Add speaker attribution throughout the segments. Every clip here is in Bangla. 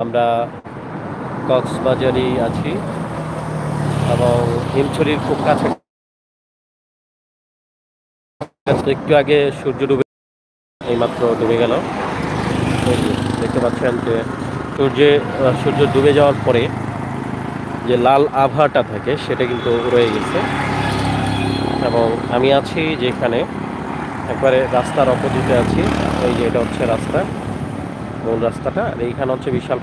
Speaker 1: আমরা কক্সবাজারেই আছি এবং হিমছড়ির খুব কাছে। একটু আগে সূর্য ডুবে এইমাত্র ডুবে গেল। দেখতে পাচ্ছেন যে সূর্য ডুবে যাওয়ার পরে যে লাল আভাটা থাকে সেটা কিন্তু রয়ে গেছে। এবং আমি আছি যেখানে একবারে রাস্তার অপোজিটে আছি। এই যে এটা হচ্ছে রাস্তা, মূল রাস্তাটা। আর এইখানে হচ্ছে বিশাল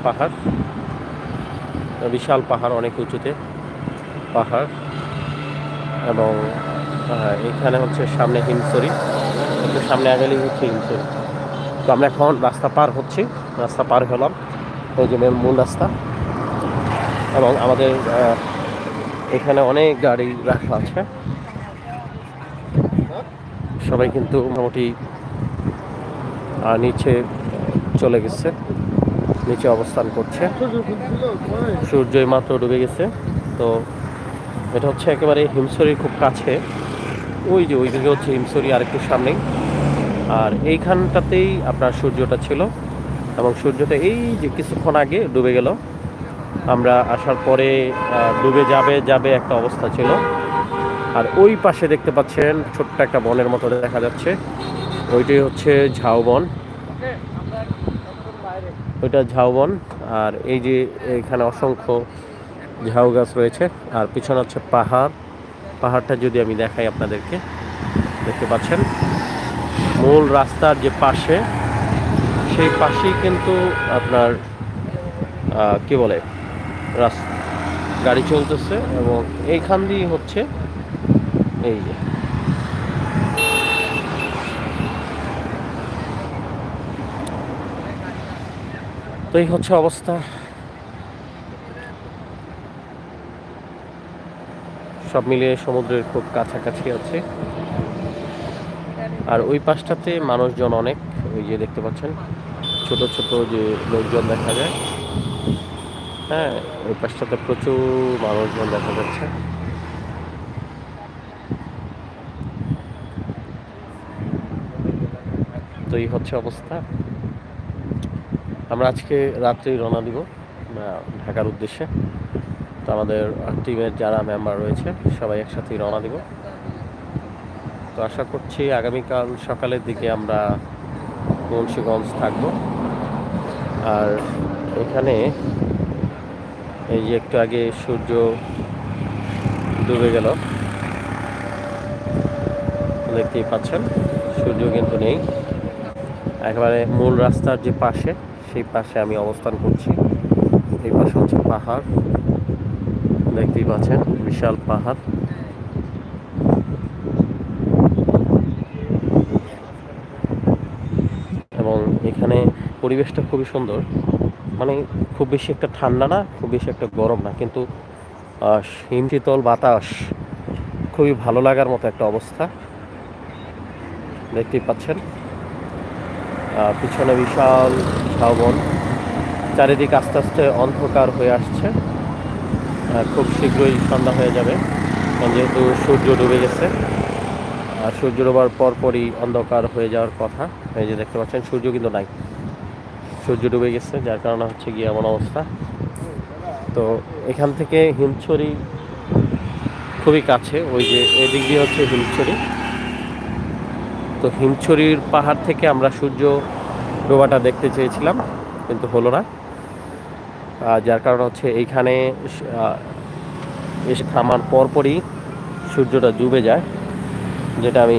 Speaker 1: পাহাড়, অনেক উঁচুতে পাহাড়। এবং এখানে হচ্ছে সামনে হিমছড়ি, একটু সামনে আগেলেই হচ্ছে হিমছড়ি। তো আমরা এখন রাস্তা পার হলাম, ওই যে মূল রাস্তা। এবং আমাদের এখানে অনেক গাড়ি রাখা আছে, সবাই কিন্তু মোটামুটি নিচে চলে গেছে, নিচে অবস্থান করছে। সূর্যই মাত্র ডুবে গেছে। তো এটা হচ্ছে একেবারে হিমছড়ির খুব কাছে। ওইদিকে হচ্ছে হিমছড়ি, আরেকটু সামনেই। আর এইখানটাতেই আপনার সূর্যটা ছিল, এবং সূর্যটা এই যে কিছুক্ষণ আগে ডুবে গেল। আমরা আসার পরে ডুবে যাবে একটা অবস্থা ছিল। আর ওই পাশে দেখতে পাচ্ছেন ছোট্ট একটা বনের মতো দেখা যাচ্ছে, ওইটাই হচ্ছে ঝাউবন। ওইটা ঝাউবন। আর এই যে এখানে অসংখ্য ঝাউ গাছ রয়েছে, আর পিছনে হচ্ছে পাহাড়টা যদি আমি দেখাই আপনাদেরকে, দেখতে পাচ্ছেন মূল রাস্তার যে পাশে, সেই পাশেই কিন্তু আপনার কি বলে গাড়ি চলতেছে। এবং এইখান দিয়ে হচ্ছে এই যে তো এই হচ্ছে অবস্থা। সব মিলিয়ে সমুদ্রের খুব কাছাকাছি আছে। আর ওই পাশটাতে মানুষজন অনেক, ওই যে দেখতে পাচ্ছেন ছোট ছোট যে লোকজন দেখা যায়। হ্যাঁ, ওই পাশটাতে প্রচুর মানুষজন দেখা যাচ্ছে। তো এই হচ্ছে অবস্থা। আমরা আজকে রাত্রেই রওনা দিব ঢাকার উদ্দেশ্যে। তো আমাদের টিমের যারা মেম্বার রয়েছে সবাই একসাথেই রওনা দিব। তো আশা করছি আগামীকাল সকালের দিকে আমরা মুন্সিগঞ্জ থাকবো। আর এখানে এই যে একটু আগে সূর্য ডুবে গেল, দেখতেই পাচ্ছেন সূর্য কিন্তু নেই। একেবারে মূল রাস্তার যে পাশে, সেই পাশে আমি অবস্থান করছি। এই পাশে হচ্ছে পাহাড়, দেখতেই পাচ্ছেন বিশাল পাহাড়। এবং এখানে পরিবেশটা খুবই সুন্দর, মানে খুব বেশি একটা ঠান্ডা না, খুব বেশি একটা গরম না, কিন্তু শীতল বাতাস, খুবই ভালো লাগার মতো একটা অবস্থা। দেখতেই পাচ্ছেন পিছনে বিশাল ঝাউবন, চারিদিক আস্তে আস্তে অন্ধকার হয়ে আসছে। খুব শীঘ্রই সন্ধ্যা হয়ে যাবে, যেহেতু সূর্য ডুবে গেছে। আর সূর্য ডোবার পরপরই অন্ধকার হয়ে যাওয়ার কথা। এই যে দেখতে পাচ্ছেন সূর্য কিন্তু নাই, সূর্য ডুবে গেছে, যার কারণে হচ্ছে গিয়ে এমন অবস্থা। তো এখান থেকে হিমছড়ি খুবই কাছে, ওই যে এদিক দিয়ে হচ্ছে হিমছড়ি। তো হিমছড়ির পাহাড় থেকে আমরা সূর্য ডোবাটা দেখতে চেয়েছিলাম, কিন্তু হলো না। যার কারণ হচ্ছে এইখানে এসে থামার পরপরই সূর্যটা ডুবে যায়, যেটা আমি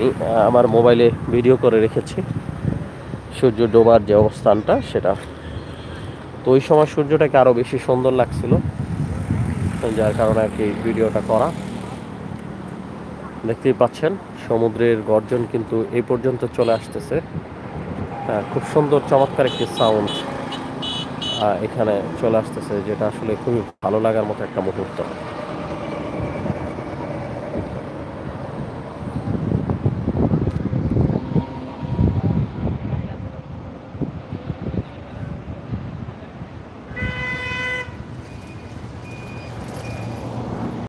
Speaker 1: আমার মোবাইলে ভিডিও করে রেখেছি, সূর্য ডোবার যে অবস্থানটা সেটা। তো ওই সময় সূর্যটাকে আরও বেশি সুন্দর লাগছিল, যার কারণে আর কি ভিডিওটা করা। দেখতেই পাচ্ছেন সমুদ্রের গর্জন কিন্তু এই পর্যন্ত চলে আসতেছে। খুব সুন্দর চমৎকার একটি সাউন্ড এখানে চলে আসতেছে, যেটা আসলে খুবই ভালো লাগার মতো একটা মুহূর্ত।